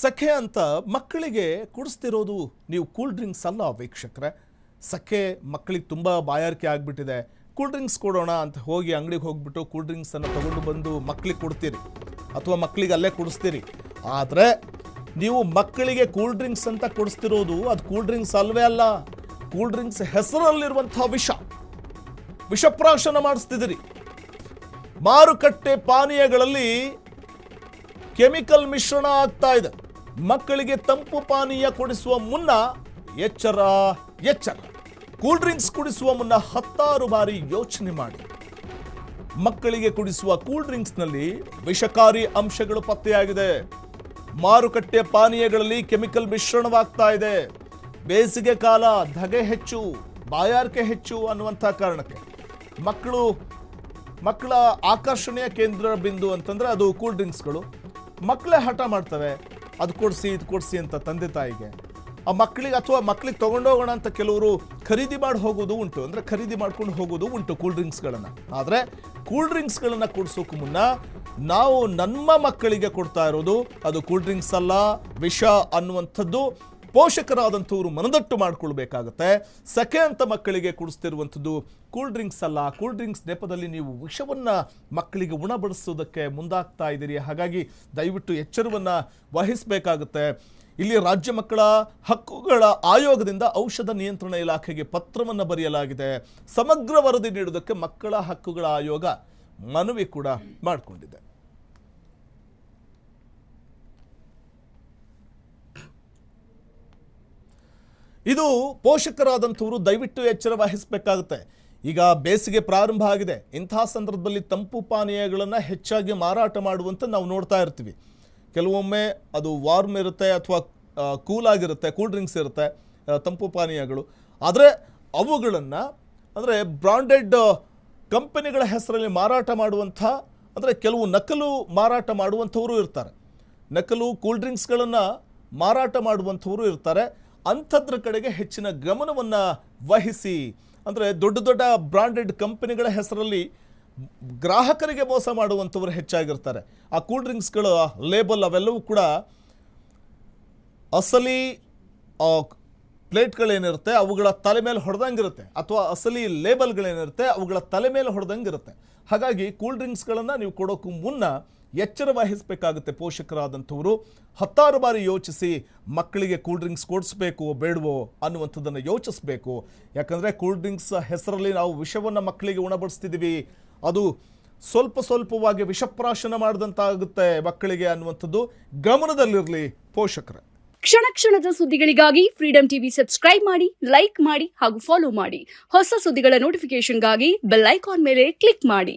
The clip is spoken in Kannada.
ಸಖೆ ಅಂತ ಮಕ್ಕಳಿಗೆ ಕುಡಿಸ್ತಿರೋದು ನೀವು ಕೂಲ್ ಡ್ರಿಂಕ್ಸ್ ಅಲ್ಲ ವೀಕ್ಷಕರೇ. ಸಖೆ ಮಕ್ಕಳಿಗೆ ತುಂಬ ಬಾಯಾರಿಕೆ ಆಗಿಬಿಟ್ಟಿದೆ, ಕೂಲ್ ಡ್ರಿಂಕ್ಸ್ ಕೊಡೋಣ ಅಂತ ಹೋಗಿ ಅಂಗಡಿಗೆ ಹೋಗ್ಬಿಟ್ಟು ಕೂಲ್ ಡ್ರಿಂಕ್ಸನ್ನು ತಗೊಂಡು ಬಂದು ಮಕ್ಕಳಿಗೆ ಕೊಡ್ತೀರಿ ಅಥವಾ ಮಕ್ಕಳಿಗೆ ಅಲ್ಲೇ ಕುಡಿಸ್ತೀರಿ. ಆದರೆ ನೀವು ಮಕ್ಕಳಿಗೆ ಕೂಲ್ ಡ್ರಿಂಕ್ಸ್ ಅಂತ ಕುಡಿಸ್ತಿರೋದು ಅದು ಕೂಲ್ ಡ್ರಿಂಕ್ಸ್ ಅಲ್ವೇ ಅಲ್ಲ. ಕೂಲ್ ಡ್ರಿಂಕ್ಸ್ ಹೆಸರಲ್ಲಿರುವಂಥ ವಿಷಪ್ರಾಶನ ಮಾಡಿಸ್ತಿದ್ದೀರಿ. ಮಾರುಕಟ್ಟೆ ಪಾನೀಯಗಳಲ್ಲಿ ಕೆಮಿಕಲ್ ಮಿಶ್ರಣ ಆಗ್ತಾ ಇದೆ. ಮಕ್ಕಳಿಗೆ ತಂಪು ಪಾನೀಯ ಕುಡಿಸುವ ಮುನ್ನ ಎಚ್ಚರ. ಕೂಲ್ ಡ್ರಿಂಕ್ಸ್ ಕುಡಿಸುವ ಮುನ್ನ 10 ಬಾರಿ ಯೋಚನೆ ಮಾಡಿ. ಮಕ್ಕಳಿಗೆ ಕುಡಿಸುವ ಕೂಲ್ ಡ್ರಿಂಕ್ಸ್ನಲ್ಲಿ ವಿಷಕಾರಿ ಅಂಶಗಳು ಪತ್ತೆಯಾಗಿದೆ. ಮಾರುಕಟ್ಟೆ ಪಾನೀಯಗಳಲ್ಲಿ ಕೆಮಿಕಲ್ ಮಿಶ್ರಣವಾಗ್ತಾ ಇದೆ. ಬೇಸಿಗೆ ಕಾಲ, ಧಗೆ ಹೆಚ್ಚು, ಬಾಯಾರಿಕೆ ಹೆಚ್ಚು ಅನ್ನುವಂಥ ಕಾರಣಕ್ಕೆ ಮಕ್ಕಳ ಆಕರ್ಷಣೆಯ ಕೇಂದ್ರ ಬಿಂದು ಅಂತಂದ್ರೆ ಅದು ಕೂಲ್ ಡ್ರಿಂಕ್ಸ್ಗಳು. ಮಕ್ಕಳೇ ಹಠ ಮಾಡ್ತವೆ, ಅದು ಕೊಡಿಸಿ ಇದು ಕೊಡಿಸಿ ಅಂತ ತಂದೆ ತಾಯಿಗೆ. ಆ ಮಕ್ಕಳಿಗೆ ತೊಗೊಂಡೋಗೋಣ ಅಂತ ಕೆಲವರು ಖರೀದಿ ಮಾಡಿ ಹೋಗೋದು ಉಂಟು, ಅಂದರೆ ಖರೀದಿ ಮಾಡ್ಕೊಂಡು ಹೋಗೋದು ಉಂಟು ಕೂಲ್ ಡ್ರಿಂಕ್ಸ್ಗಳನ್ನು. ಆದರೆ ಕೂಲ್ ಡ್ರಿಂಕ್ಸ್ಗಳನ್ನು ಕೊಡಿಸೋಕೆ ಮುನ್ನ ನಾವು ನಮ್ಮ ಮಕ್ಕಳಿಗೆ ಕೊಡ್ತಾ ಇರೋದು ಅದು ಕೂಲ್ ಡ್ರಿಂಕ್ಸ್ ಅಲ್ಲ, ವಿಷ ಅನ್ನುವಂಥದ್ದು ಪೋಷಕರಾದಂಥವ್ರು ಮನದಟ್ಟು ಮಾಡ್ಕೊಳ್ಬೇಕಾಗತ್ತೆ. ಸಖೆ ಅಂತ ಮಕ್ಕಳಿಗೆ ಕುಡಿಸ್ತಿರುವಂಥದ್ದು ಕೂಲ್ ಡ್ರಿಂಕ್ಸ್ ಅಲ್ಲ. ಕೂಲ್ ಡ್ರಿಂಕ್ಸ್ ನೆಪದಲ್ಲಿ ನೀವು ವಿಷವನ್ನು ಮಕ್ಕಳಿಗೆ ಉಣಬಡಿಸೋದಕ್ಕೆ ಮುಂದಾಗ್ತಾ ಇದ್ದೀರಿ. ಹಾಗಾಗಿ ದಯವಿಟ್ಟು ಎಚ್ಚರವನ್ನು ವಹಿಸಬೇಕಾಗುತ್ತೆ. ಇಲ್ಲಿ ರಾಜ್ಯ ಮಕ್ಕಳ ಹಕ್ಕುಗಳ ಆಯೋಗದಿಂದ ಔಷಧ ನಿಯಂತ್ರಣ ಇಲಾಖೆಗೆ ಪತ್ರವನ್ನು ಬರೆಯಲಾಗಿದೆ. ಸಮಗ್ರ ವರದಿ ನೀಡುವುದಕ್ಕೆ ಮಕ್ಕಳ ಹಕ್ಕುಗಳ ಆಯೋಗ ಮನವಿ ಕೂಡ ಮಾಡಿಕೊಂಡಿದೆ. ಇದು ಪೋಷಕರಾದಂಥವರು ದಯವಿಟ್ಟು ಎಚ್ಚರ ವಹಿಸಬೇಕಾಗುತ್ತೆ. ಈಗ ಬೇಸಿಗೆ ಪ್ರಾರಂಭ ಆಗಿದೆ. ಇಂತಹ ಸಂದರ್ಭದಲ್ಲಿ ತಂಪು ಪಾನೀಯಗಳನ್ನು ಹೆಚ್ಚಾಗಿ ಮಾರಾಟ ಮಾಡುವಂತ ನಾವು ನೋಡ್ತಾ ಇರ್ತೀವಿ. ಕೆಲವೊಮ್ಮೆ ಅದು ವಾರ್ಮ್ ಇರುತ್ತೆ ಅಥವಾ ಕೂಲ್ ಆಗಿರುತ್ತೆ, ಕೂಲ್ ಡ್ರಿಂಕ್ಸ್ ಇರುತ್ತೆ, ತಂಪು ಪಾನೀಯಗಳು. ಆದರೆ ಅವುಗಳನ್ನು ಅಂದರೆ ಬ್ರಾಂಡೆಡ್ ಕಂಪನಿಗಳ ಹೆಸರಲ್ಲಿ ಮಾರಾಟ ಮಾಡುವಂಥ, ಅಂದರೆ ಕೆಲವು ನಕಲು ಮಾರಾಟ ಮಾಡುವಂಥವರು ಇರ್ತಾರೆ. ನಕಲು ಕೂಲ್ ಡ್ರಿಂಕ್ಸ್ಗಳನ್ನು ಮಾರಾಟ ಮಾಡುವಂಥವರು ಇರ್ತಾರೆ. ಅಂಥದ್ರ ಕಡೆಗೆ ಹೆಚ್ಚಿನ ಗಮನವನ್ನು ವಹಿಸಿ. ಅಂದರೆ ದೊಡ್ಡ ದೊಡ್ಡ ಬ್ರಾಂಡೆಡ್ ಕಂಪನಿಗಳ ಹೆಸರಲ್ಲಿ ಗ್ರಾಹಕರಿಗೆ ಮೋಸ ಮಾಡುವಂಥವ್ರು ಹೆಚ್ಚಾಗಿರ್ತಾರೆ. ಆ ಕೂಲ್ ಡ್ರಿಂಕ್ಸ್ಗಳ ಲೇಬಲ್ ಅವೆಲ್ಲವೂ ಕೂಡ ಅಸಲಿ ಪ್ಲೇಟ್ಗಳೇನಿರುತ್ತೆ ಅವುಗಳ ತಲೆ ಮೇಲೆ ಹೊಡೆದಂಗಿರುತ್ತೆ, ಅಥವಾ ಅಸಲಿ ಲೇಬಲ್ಗಳೇನಿರುತ್ತೆ ಅವುಗಳ ತಲೆ ಮೇಲೆ ಹೊಡೆದಂಗಿರುತ್ತೆ. ಹಾಗಾಗಿ ಕೂಲ್ ಡ್ರಿಂಕ್ಸ್ಗಳನ್ನು ನೀವು ಕೊಡೋಕ್ಕೂ ಮುನ್ನ ಎಚ್ಚರ ವಹಿಸಬೇಕಾಗುತ್ತೆ. ಪೋಷಕರಾದಂಥವರು 10 ಬಾರಿ ಯೋಚಿಸಿ ಮಕ್ಕಳಿಗೆ ಕೂಲ್ ಡ್ರಿಂಕ್ಸ್ ಕೊಡಿಸ್ಬೇಕು ಬೇಡವೋ ಅನ್ನುವಂಥದ್ದನ್ನು ಯೋಚಿಸಬೇಕು. ಯಾಕಂದರೆ ಕೂಲ್ ಡ್ರಿಂಕ್ಸ್ ಹೆಸರಲ್ಲಿ ನಾವು ವಿಷವನ್ನು ಮಕ್ಕಳಿಗೆ ಉಣಬಡಿಸ್ತಿದ್ದೀವಿ, ಅದು ಸ್ವಲ್ಪವಾಗಿ ವಿಷಪ್ರಾಶನ ಮಾಡಿದಂತಾಗುತ್ತೆ ಮಕ್ಕಳಿಗೆ ಅನ್ನುವಂಥದ್ದು ಗಮನದಲ್ಲಿರಲಿ ಪೋಷಕರೇ. ಕ್ಷಣದ ಸುದ್ದಿಗಳಿಗಾಗಿ ಫ್ರೀಡಂ ಟಿವಿ ಸಬ್ಸ್ಕ್ರೈಬ್ ಮಾಡಿ, ಲೈಕ್ ಮಾಡಿ ಹಾಗೂ ಫಾಲೋ ಮಾಡಿ. ಹೊಸ ಸುದ್ದಿಗಳ ನೋಟಿಫಿಕೇಶನ್ಗಾಗಿ ಬೆಲ್ ಐಕಾನ್ ಮೇಲೆ ಕ್ಲಿಕ್ ಮಾಡಿ.